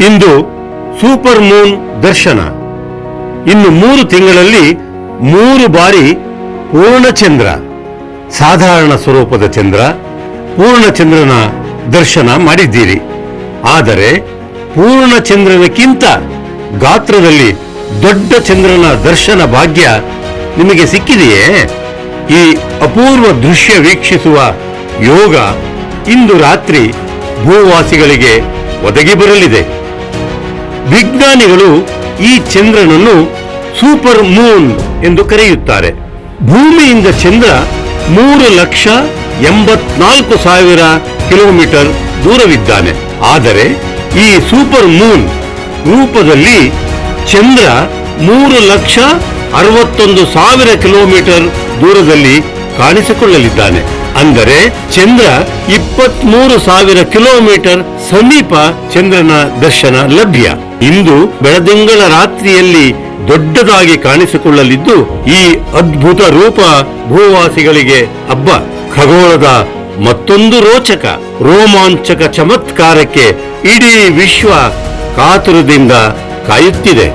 ಇಂದು super Moon ದರ್ಶನ. ಇನ್ನು 3 ತಿಂಗಳಲ್ಲಿ 3 ಬಾರಿ ಪೂರ್ಣಚಂದ್ರ, ಸಾಧಾರಣ ಸ್ವರೂಪದ ಚಂದ್ರ, ಪೂರ್ಣಚಂದ್ರನ ದರ್ಶನ ಮಾಡಿದ್ದೀರಿ. ಆದರೆ ಪೂರ್ಣಚಂದ್ರನಕ್ಕಿಂತ ಗಾತ್ರದಲ್ಲಿ ದೊಡ್ಡ ಚಂದ್ರನ ದರ್ಶನ ಭಾಗ್ಯ ನಿಮಗೆ ಸಿಕ್ಕಿದೆಯೇ? ಈ ಅಪೂರ್ವ ದೃಶ್ಯ ವೀಕ್ಷಿಸುವ ಯೋಗ ಇಂದು ರಾತ್ರಿ ಭೂವಾಸಿಗಳಿಗೆ ಒದಗಿ ಬರಲಿದೆ. ವಿಜ್ಞಾನಿಗಳು ಈ ಚಂದ್ರನನ್ನು ಸೂಪರ್ ಮೂನ್ ಎಂದು ಕರೆಯುತ್ತಾರೆ. ಭೂಮಿಯಿಂದ ಚಂದ್ರ 3,84,000 ಕಿಲೋಮೀಟರ್ ದೂರವಿದ್ದಾನೆ. ಆದರೆ ಈ ಸೂಪರ್ ಮೂನ್ ರೂಪದಲ್ಲಿ ಚಂದ್ರ 3,61,000 ಕಿಲೋಮೀಟರ್ ದೂರದಲ್ಲಿ ಕಾಣಿಸಿಕೊಳ್ಳಲಿದ್ದಾನೆ. ಅಂದರೆ ಚಂದ್ರ 23,000 ಕಿಲೋಮೀಟರ್ ಸಮೀಪ ಚಂದ್ರನ ದರ್ಶನ ಲಭ್ಯ. ಇಂದು ಬೆಳದಿಂಗಳ ರಾತ್ರಿಯಲ್ಲಿ ದೊಡ್ಡದಾಗಿ ಕಾಣಿಸಿಕೊಳ್ಳಲಿದ್ದು ಈ ಅದ್ಭುತ ರೂಪ ಭೂವಾಸಿಗಳಿಗೆ ಹಬ್ಬ. ಖಗೋಳದ ಮತ್ತೊಂದು ರೋಚಕ ರೋಮಾಂಚಕ ಚಮತ್ಕಾರಕ್ಕೆ ಇಡೀ ವಿಶ್ವ ಕಾತುರದಿಂದ ಕಾಯುತ್ತಿದೆ.